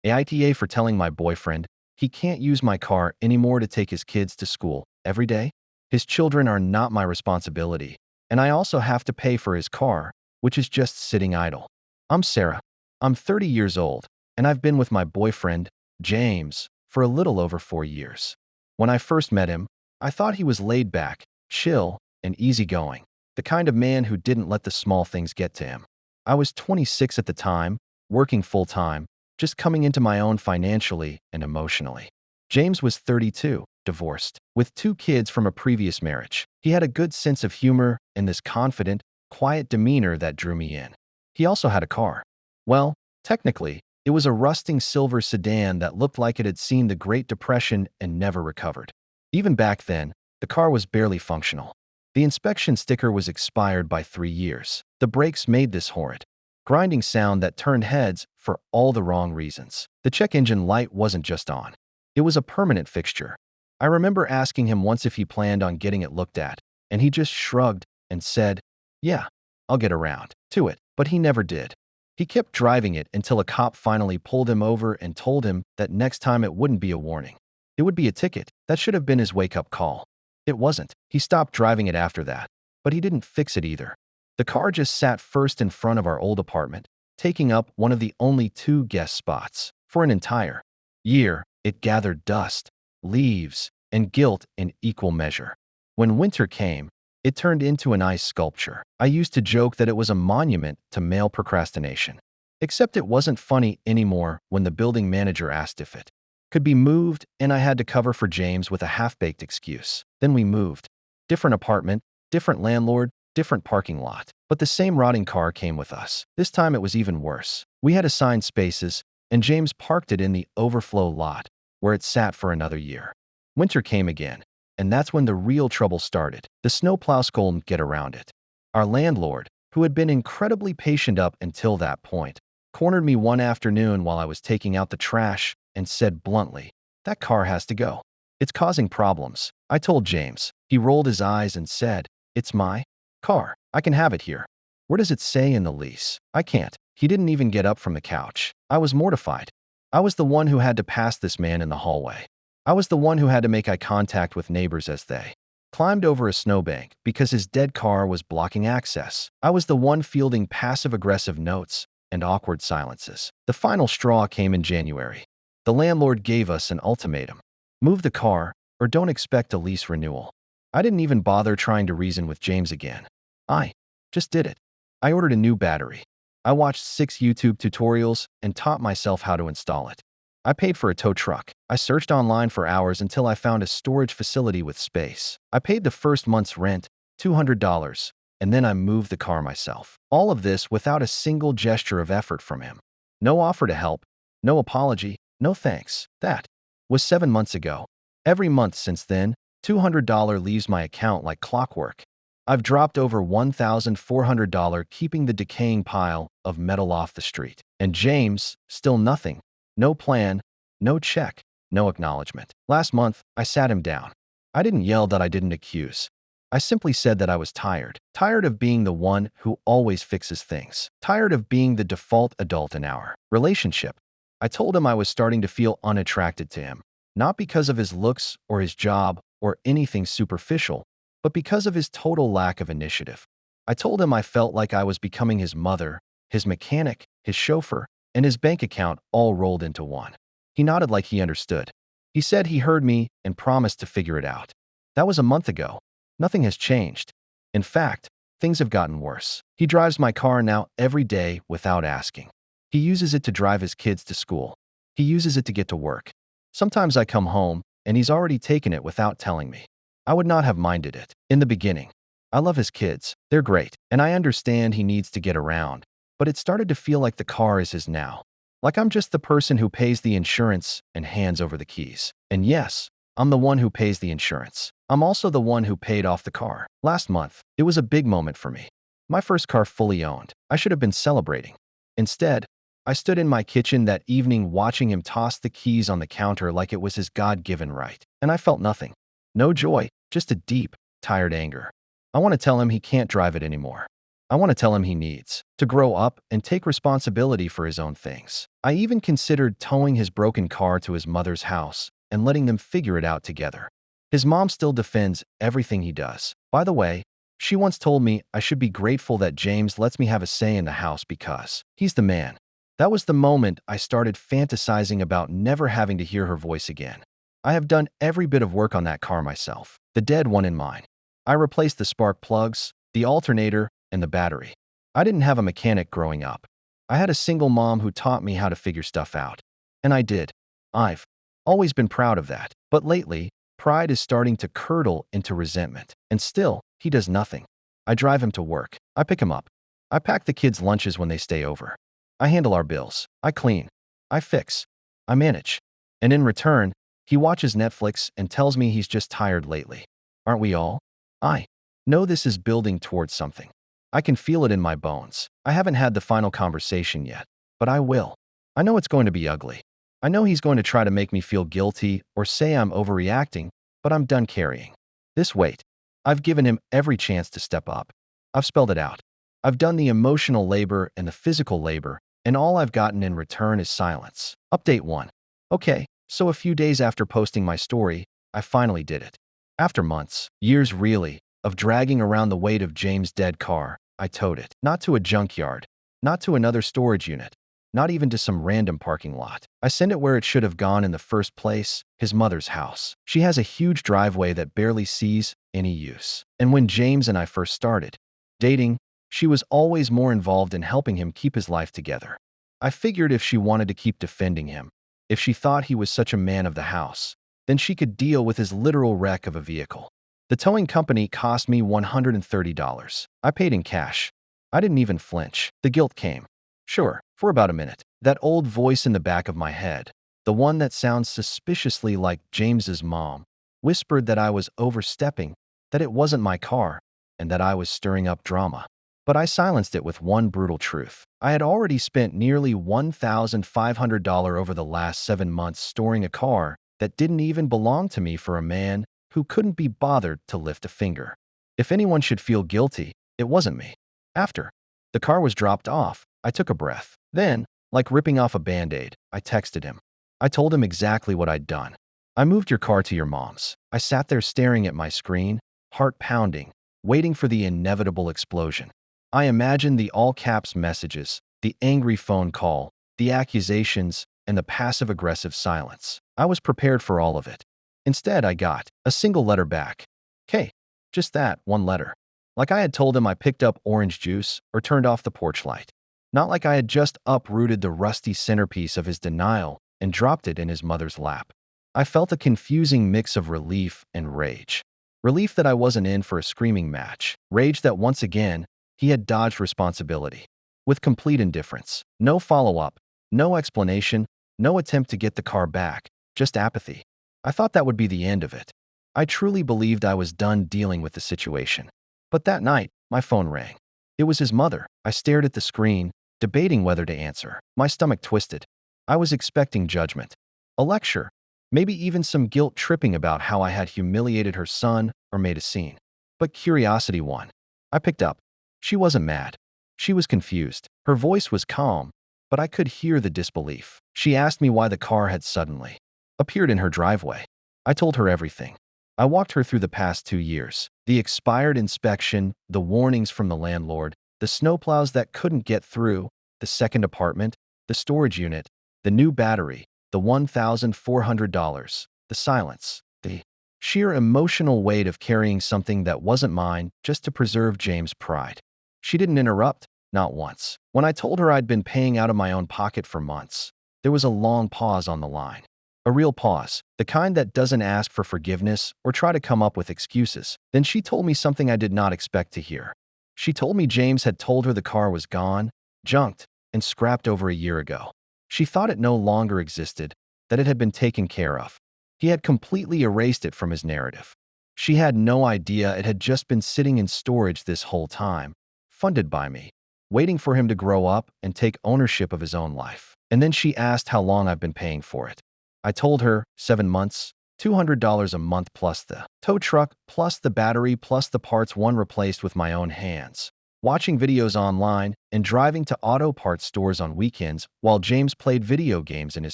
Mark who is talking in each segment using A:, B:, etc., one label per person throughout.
A: AITA for telling my boyfriend he can't use my car anymore to take his kids to school every day. His children are not my responsibility, and I also have to pay for his car, which is just sitting idle. I'm Sarah. I'm 30 years old, and I've been with my boyfriend, James, for a little over 4 years. When I first met him, I thought he was laid back, chill, and easygoing, the kind of man who didn't let the small things get to him. I was 26 at the time, working full-time, just coming into my own financially and emotionally. James was 32, divorced, with 2 kids from a previous marriage. He had a good sense of humor and this confident, quiet demeanor that drew me in. He also had a car. Well, technically, it was a rusting silver sedan that looked like it had seen the Great Depression and never recovered. Even back then, the car was barely functional. The inspection sticker was expired by 3 years. The brakes made this horrid, grinding sound that turned heads for all the wrong reasons. The check engine light wasn't just on. It was a permanent fixture. I remember asking him once if he planned on getting it looked at, and he just shrugged and said, "Yeah, I'll get around to it," but he never did. He kept driving it until a cop finally pulled him over and told him that next time it wouldn't be a warning. It would be a ticket. That should have been his wake-up call. It wasn't. He stopped driving it after that, but he didn't fix it either. The car just sat first in front of our old apartment, taking up one of the only 2 guest spots. For an entire year, it gathered dust, leaves, and guilt in equal measure. When winter came, it turned into an ice sculpture. I used to joke that it was a monument to male procrastination. Except it wasn't funny anymore when the building manager asked if it could be moved, and I had to cover for James with a half-baked excuse. Then we moved. Different apartment, different landlord, different parking lot. But the same rotting car came with us. This time it was even worse. We had assigned spaces, and James parked it in the overflow lot, where it sat for another year. Winter came again, and that's when the real trouble started. The snowplow couldn't get around it. Our landlord, who had been incredibly patient up until that point, cornered me one afternoon while I was taking out the trash and said bluntly, "That car has to go. It's causing problems." I told James. He rolled his eyes and said, "It's my car. I can have it here. Where does it say in the lease?" "I can't." He didn't even get up from the couch. I was mortified. I was the one who had to pass this man in the hallway. I was the one who had to make eye contact with neighbors as they climbed over a snowbank because his dead car was blocking access. I was the one fielding passive-aggressive notes and awkward silences. The final straw came in January. The landlord gave us an ultimatum. Move the car, or don't expect a lease renewal. I didn't even bother trying to reason with James again. I just did it. I ordered a new battery. I watched 6 YouTube tutorials and taught myself how to install it. I paid for a tow truck. I searched online for hours until I found a storage facility with space. I paid the first month's rent, $200, and then I moved the car myself. All of this without a single gesture of effort from him. No offer to help, no apology, no thanks. That was 7 months ago. Every month since then, $200 leaves my account like clockwork. I've dropped over $1,400 keeping the decaying pile of metal off the street. And James, still nothing. No plan, no check, no acknowledgement. Last month, I sat him down. I didn't yell that I didn't accuse. I simply said that I was tired. Tired of being the one who always fixes things. Tired of being the default adult in our relationship. I told him I was starting to feel unattracted to him. Not because of his looks or his job or anything superficial, but because of his total lack of initiative. I told him I felt like I was becoming his mother, his mechanic, his chauffeur, and his bank account all rolled into one. He nodded like he understood. He said he heard me and promised to figure it out. That was a month ago. Nothing has changed. In fact, things have gotten worse. He drives my car now every day without asking. He uses it to drive his kids to school. He uses it to get to work. Sometimes I come home, and he's already taken it without telling me. I would not have minded it in the beginning. I love his kids. They're great, and I understand he needs to get around. But it started to feel like the car is his now. Like I'm just the person who pays the insurance and hands over the keys. And yes, I'm the one who pays the insurance. I'm also the one who paid off the car. Last month, it was a big moment for me. My first car fully owned. I should have been celebrating. Instead, I stood in my kitchen that evening watching him toss the keys on the counter like it was his God-given right. And I felt nothing. No joy, just a deep, tired anger. I want to tell him he can't drive it anymore. I want to tell him he needs to grow up and take responsibility for his own things. I even considered towing his broken car to his mother's house and letting them figure it out together. His mom still defends everything he does. By the way, she once told me I should be grateful that James lets me have a say in the house because he's the man. That was the moment I started fantasizing about never having to hear her voice again. I have done every bit of work on that car myself, the dead one in mine. I replaced the spark plugs, the alternator, and the battery. I didn't have a mechanic growing up. I had a single mom who taught me how to figure stuff out. And I did. I've always been proud of that. But lately, pride is starting to curdle into resentment. And still, he does nothing. I drive him to work. I pick him up. I pack the kids' lunches when they stay over. I handle our bills. I clean. I fix. I manage. And in return, he watches Netflix and tells me he's just tired lately. Aren't we all? I know this is building towards something. I can feel it in my bones. I haven't had the final conversation yet, but I will. I know it's going to be ugly. I know he's going to try to make me feel guilty or say I'm overreacting, but I'm done carrying this weight. I've given him every chance to step up. I've spelled it out. I've done the emotional labor and the physical labor, and all I've gotten in return is silence. Update 1. Okay, so a few days after posting my story, I finally did it. After months, years really, of dragging around the weight of James' dead car, I towed it. Not to a junkyard, not to another storage unit, not even to some random parking lot. I sent it where it should have gone in the first place, his mother's house. She has a huge driveway that barely sees any use. And when James and I first started dating, she was always more involved in helping him keep his life together. I figured if she wanted to keep defending him, if she thought he was such a man of the house, then she could deal with his literal wreck of a vehicle. The towing company cost me $130. I paid in cash. I didn't even flinch. The guilt came. Sure, for about a minute. That old voice in the back of my head, the one that sounds suspiciously like James's mom, whispered that I was overstepping, that it wasn't my car, and that I was stirring up drama. But I silenced it with one brutal truth. I had already spent nearly $1,500 over the last 7 months storing a car that didn't even belong to me for a man who couldn't be bothered to lift a finger. If anyone should feel guilty, it wasn't me. After the car was dropped off, I took a breath. Then, like ripping off a Band-Aid, I texted him. I told him exactly what I'd done. I moved your car to your mom's. I sat there staring at my screen, heart pounding, waiting for the inevitable explosion. I imagined the all-caps messages, the angry phone call, the accusations, and the passive-aggressive silence. I was prepared for all of it. Instead, I got a single letter back. Okay, just that, one letter. Like I had told him I picked up orange juice or turned off the porch light. Not like I had just uprooted the rusty centerpiece of his denial and dropped it in his mother's lap. I felt a confusing mix of relief and rage. Relief that I wasn't in for a screaming match. Rage that once again, he had dodged responsibility. With complete indifference. No follow-up, no explanation, no attempt to get the car back, just apathy. I thought that would be the end of it. I truly believed I was done dealing with the situation. But that night, my phone rang. It was his mother. I stared at the screen, debating whether to answer. My stomach twisted. I was expecting judgment. A lecture. Maybe even some guilt-tripping about how I had humiliated her son or made a scene. But curiosity won. I picked up. She wasn't mad. She was confused. Her voice was calm, but I could hear the disbelief. She asked me why the car had suddenly appeared in her driveway. I told her everything. I walked her through the past 2 years. The expired inspection, the warnings from the landlord, the snowplows that couldn't get through, the second apartment, the storage unit, the new battery, the $1,400, the silence, the sheer emotional weight of carrying something that wasn't mine just to preserve James' pride. She didn't interrupt, not once. When I told her I'd been paying out of my own pocket for months, there was a long pause on the line. A real pause, the kind that doesn't ask for forgiveness or try to come up with excuses. Then she told me something I did not expect to hear. She told me James had told her the car was gone, junked, and scrapped over a year ago. She thought it no longer existed, that it had been taken care of. He had completely erased it from his narrative. She had no idea it had just been sitting in storage this whole time, funded by me, waiting for him to grow up and take ownership of his own life. And then she asked how long I've been paying for it. I told her 7 months, $200 a month plus the tow truck, plus the battery, plus the parts one replaced with my own hands. watching videos online, and driving to auto parts stores on weekends while James played video games in his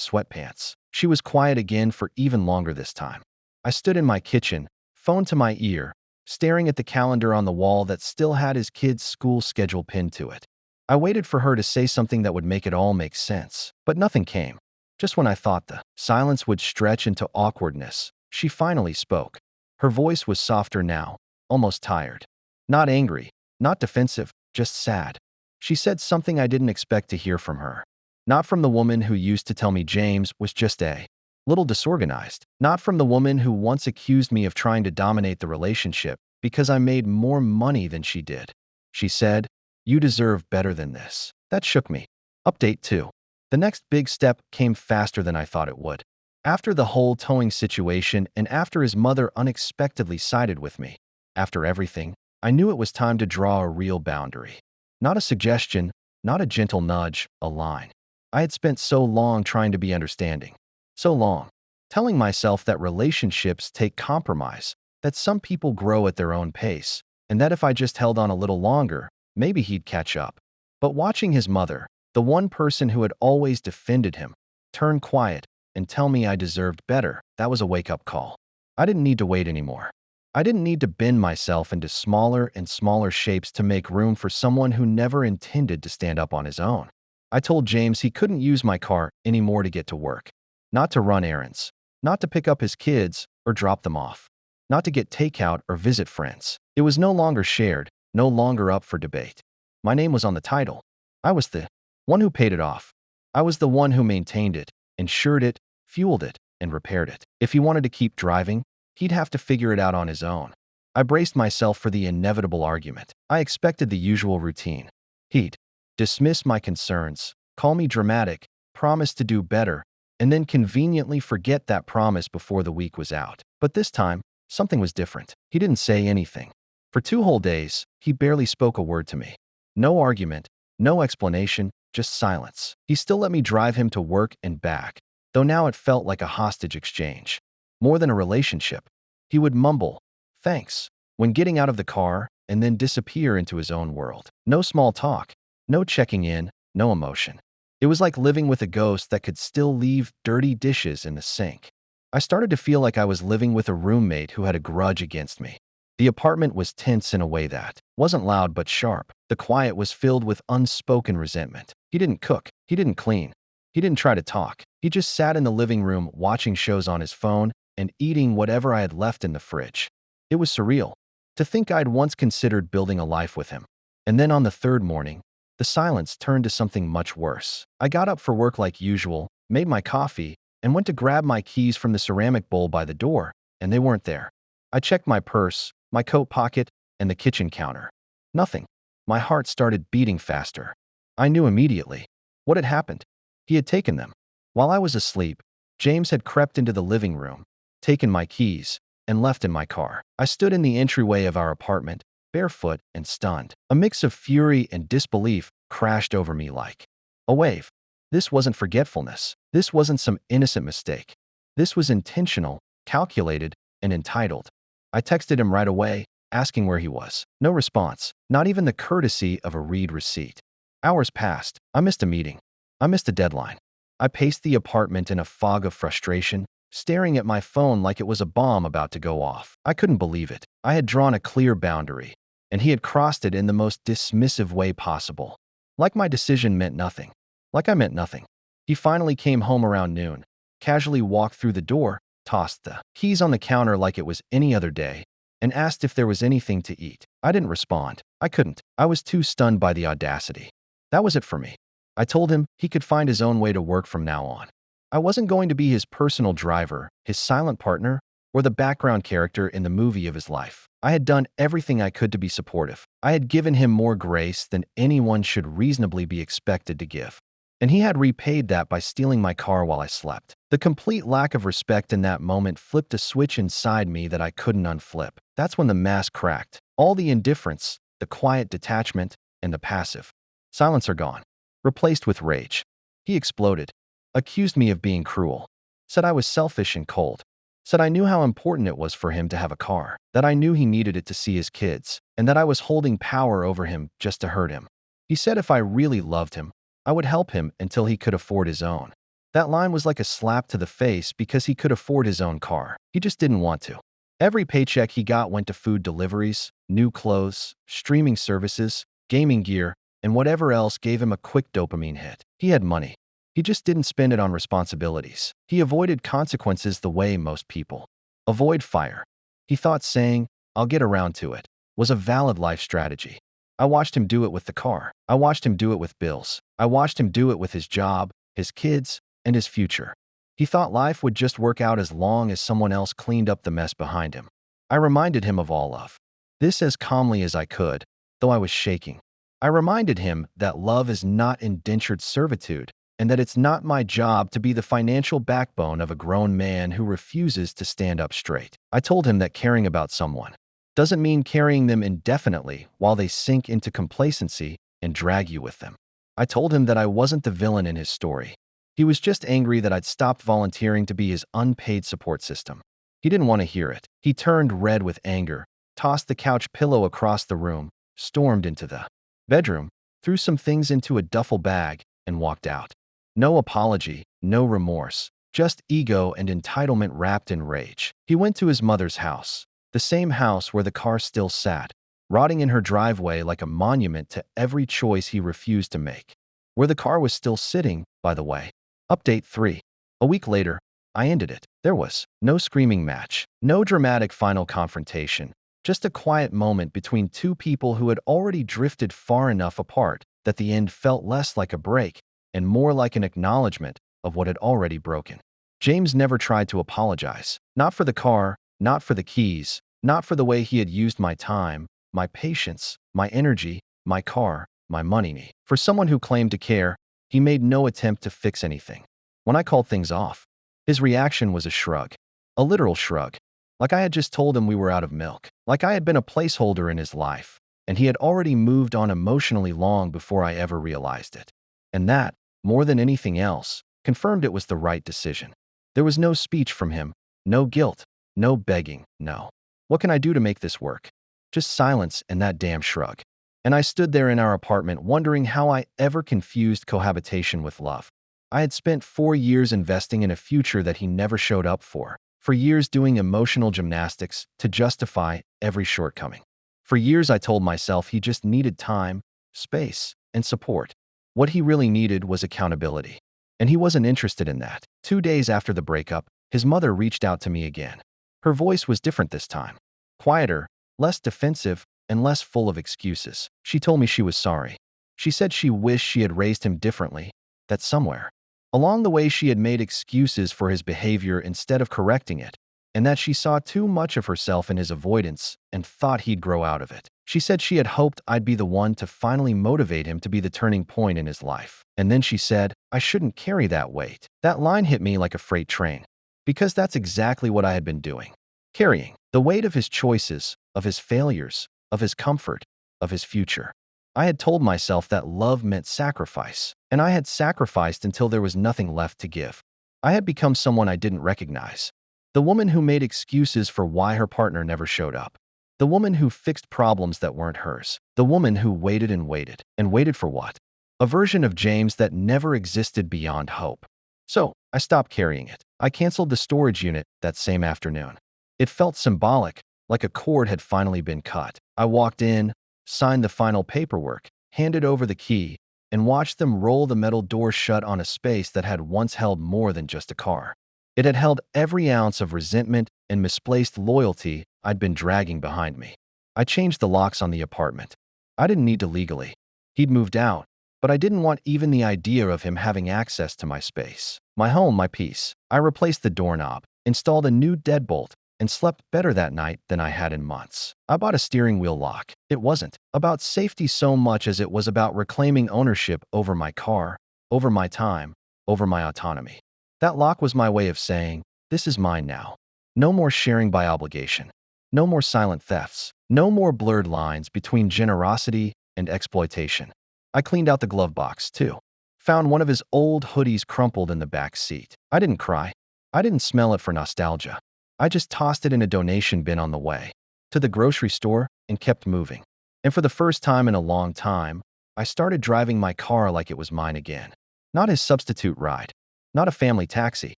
A: sweatpants. She was quiet again for even longer this time. I stood in my kitchen, phone to my ear, staring at the calendar on the wall that still had his kid's school schedule pinned to it. I waited for her to say something that would make it all make sense, but nothing came. Just when I thought the silence would stretch into awkwardness, she finally spoke. Her voice was softer now, almost tired. Not angry, not defensive, just sad. She said something I didn't expect to hear from her. Not from the woman who used to tell me James was just a little disorganized. Not from the woman who once accused me of trying to dominate the relationship because I made more money than she did. She said, "You deserve better than this." That shook me. Update 2. The next big step came faster than I thought it would. After the whole towing situation and after his mother unexpectedly sided with me, after everything, I knew it was time to draw a real boundary. Not a suggestion, not a gentle nudge, a line. I had spent so long trying to be understanding. So long, telling myself that relationships take compromise, that some people grow at their own pace, and that if I just held on a little longer, maybe he'd catch up. But watching his mother, the one person who had always defended him, turn quiet and tell me I deserved better, that was a wake-up call. I didn't need to wait anymore. I didn't need to bend myself into smaller and smaller shapes to make room for someone who never intended to stand up on his own. I told James he couldn't use my car anymore to get to work. Not to run errands. Not to pick up his kids or drop them off. Not to get takeout or visit friends. It was no longer shared, no longer up for debate. My name was on the title. I was the one who paid it off. I was the one who maintained it, insured it, fueled it, and repaired it. If he wanted to keep driving, he'd have to figure it out on his own. I braced myself for the inevitable argument. I expected the usual routine. He'd dismiss my concerns, call me dramatic, promise to do better, and then conveniently forget that promise before the week was out. But this time, something was different. He didn't say anything. For 2 whole days, he barely spoke a word to me. No argument, no explanation, just silence. He still let me drive him to work and back, though now it felt like a hostage exchange. More than a relationship. He would mumble, "Thanks," when getting out of the car, and then disappear into his own world. No small talk, no checking in, no emotion. It was like living with a ghost that could still leave dirty dishes in the sink. I started to feel like I was living with a roommate who had a grudge against me. The apartment was tense in a way that wasn't loud but sharp. The quiet was filled with unspoken resentment. He didn't cook. He didn't clean. He didn't try to talk. He just sat in the living room watching shows on his phone and eating whatever I had left in the fridge. It was surreal to think I'd once considered building a life with him. And then on the 3rd morning, the silence turned to something much worse. I got up for work like usual, made my coffee, and went to grab my keys from the ceramic bowl by the door, and they weren't there. I checked my purse, my coat pocket, and the kitchen counter. Nothing. My heart started beating faster. I knew immediately what had happened. He had taken them. While I was asleep, James had crept into the living room, taken my keys, and left in my car. I stood in the entryway of our apartment, barefoot and stunned. A mix of fury and disbelief crashed over me like a wave. This wasn't forgetfulness. This wasn't some innocent mistake. This was intentional, calculated, and entitled. I texted him right away, asking where he was. No response, not even the courtesy of a read receipt. Hours passed. I missed a meeting. I missed a deadline. I paced the apartment in a fog of frustration, staring at my phone like it was a bomb about to go off. I couldn't believe it. I had drawn a clear boundary, and he had crossed it in the most dismissive way possible. Like my decision meant nothing. Like I meant nothing. He finally came home around noon, casually walked through the door, tossed the keys on the counter like it was any other day, and asked if there was anything to eat. I didn't respond. I couldn't. I was too stunned by the audacity. That was it for me. I told him he could find his own way to work from now on. I wasn't going to be his personal driver, his silent partner, or the background character in the movie of his life. I had done everything I could to be supportive. I had given him more grace than anyone should reasonably be expected to give. And he had repaid that by stealing my car while I slept. The complete lack of respect in that moment flipped a switch inside me that I couldn't unflip. That's when the mask cracked. All the indifference, the quiet detachment, and the passive silence are gone, replaced with rage. He exploded, accused me of being cruel, said I was selfish and cold. Said I knew how important it was for him to have a car, that I knew he needed it to see his kids, and that I was holding power over him just to hurt him. He said if I really loved him, I would help him until he could afford his own. That line was like a slap to the face because he could afford his own car. He just didn't want to. Every paycheck he got went to food deliveries, new clothes, streaming services, gaming gear, and whatever else gave him a quick dopamine hit. He had money. He just didn't spend it on responsibilities. He avoided consequences the way most people avoid fire. He thought saying, "I'll get around to it," was a valid life strategy. I watched him do it with the car. I watched him do it with bills. I watched him do it with his job, his kids, and his future. He thought life would just work out as long as someone else cleaned up the mess behind him. I reminded him of all of this as calmly as I could, though I was shaking. I reminded him that love is not indentured servitude, and that it's not my job to be the financial backbone of a grown man who refuses to stand up straight. I told him that caring about someone doesn't mean carrying them indefinitely while they sink into complacency and drag you with them. I told him that I wasn't the villain in his story. He was just angry that I'd stopped volunteering to be his unpaid support system. He didn't want to hear it. He turned red with anger, tossed the couch pillow across the room, stormed into the bedroom, threw some things into a duffel bag, and walked out. No apology, no remorse, just ego and entitlement wrapped in rage. He went to his mother's house, the same house where the car still sat, rotting in her driveway like a monument to every choice he refused to make. Where the car was still sitting, by the way. Update 3. A week later, I ended it. There was no screaming match, no dramatic final confrontation, just a quiet moment between two people who had already drifted far enough apart that the end felt less like a break and more like an acknowledgement of what had already broken. James never tried to apologize. Not for the car, not for the keys, not for the way he had used my time, my patience, my energy, my car, my money. For someone who claimed to care, he made no attempt to fix anything. When I called things off, his reaction was a shrug. A literal shrug. Like I had just told him we were out of milk. Like I had been a placeholder in his life, and he had already moved on emotionally long before I ever realized it. And that, more than anything else, confirmed it was the right decision. There was no speech from him, no guilt, no begging, no. What can I do to make this work? Just silence and that damn shrug. And I stood there in our apartment wondering how I ever confused cohabitation with love. I had spent 4 years investing in a future that he never showed up for years doing emotional gymnastics to justify every shortcoming. For years I told myself he just needed time, space, and support. What he really needed was accountability. And he wasn't interested in that. 2 days after the breakup, his mother reached out to me again. Her voice was different this time. Quieter, less defensive, and less full of excuses. She told me she was sorry. She said she wished she had raised him differently, that somewhere along the way she had made excuses for his behavior instead of correcting it, and that she saw too much of herself in his avoidance and thought he'd grow out of it. She said she had hoped I'd be the one to finally motivate him to be the turning point in his life. And then she said, I shouldn't carry that weight. That line hit me like a freight train, because that's exactly what I had been doing. Carrying the weight of his choices, of his failures, of his comfort, of his future. I had told myself that love meant sacrifice, and I had sacrificed until there was nothing left to give. I had become someone I didn't recognize. The woman who made excuses for why her partner never showed up. The woman who fixed problems that weren't hers. The woman who waited and waited. And waited for what? A version of James that never existed beyond hope. So, I stopped carrying it. I canceled the storage unit that same afternoon. It felt symbolic, like a cord had finally been cut. I walked in, signed the final paperwork, handed over the key, and watched them roll the metal door shut on a space that had once held more than just a car. It had held every ounce of resentment and misplaced loyalty I'd been dragging behind me. I changed the locks on the apartment. I didn't need to legally. He'd moved out, but I didn't want even the idea of him having access to my space. My home, my peace. I replaced the doorknob, installed a new deadbolt, and slept better that night than I had in months. I bought a steering wheel lock. It wasn't about safety so much as it was about reclaiming ownership over my car, over my time, over my autonomy. That lock was my way of saying, this is mine now. No more sharing by obligation. No more silent thefts. No more blurred lines between generosity and exploitation. I cleaned out the glove box, too. Found one of his old hoodies crumpled in the back seat. I didn't cry. I didn't smell it for nostalgia. I just tossed it in a donation bin on the way to the grocery store and kept moving. And for the first time in a long time, I started driving my car like it was mine again. Not his substitute ride, not a family taxi,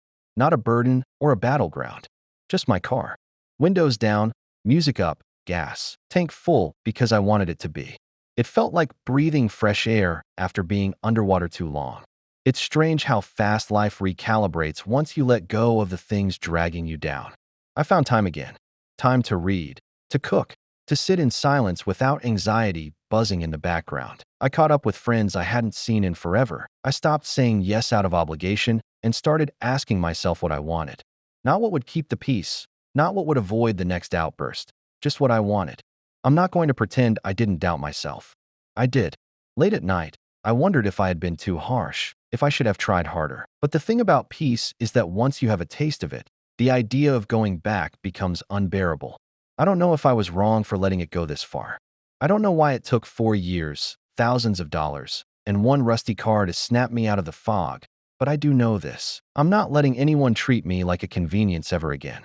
A: not a burden or a battleground. Just my car. Windows down, music up, gas, tank full because I wanted it to be. It felt like breathing fresh air after being underwater too long. It's strange how fast life recalibrates once you let go of the things dragging you down. I found time again. Time to read, to cook, to sit in silence without anxiety buzzing in the background. I caught up with friends I hadn't seen in forever. I stopped saying yes out of obligation and started asking myself what I wanted. Not what would keep the peace, not what would avoid the next outburst, just what I wanted. I'm not going to pretend I didn't doubt myself. I did. Late at night, I wondered if I had been too harsh, if I should have tried harder. But the thing about peace is that once you have a taste of it, the idea of going back becomes unbearable. I don't know if I was wrong for letting it go this far. I don't know why it took 4 years, thousands of dollars, and one rusty car to snap me out of the fog, but I do know this. I'm not letting anyone treat me like a convenience ever again.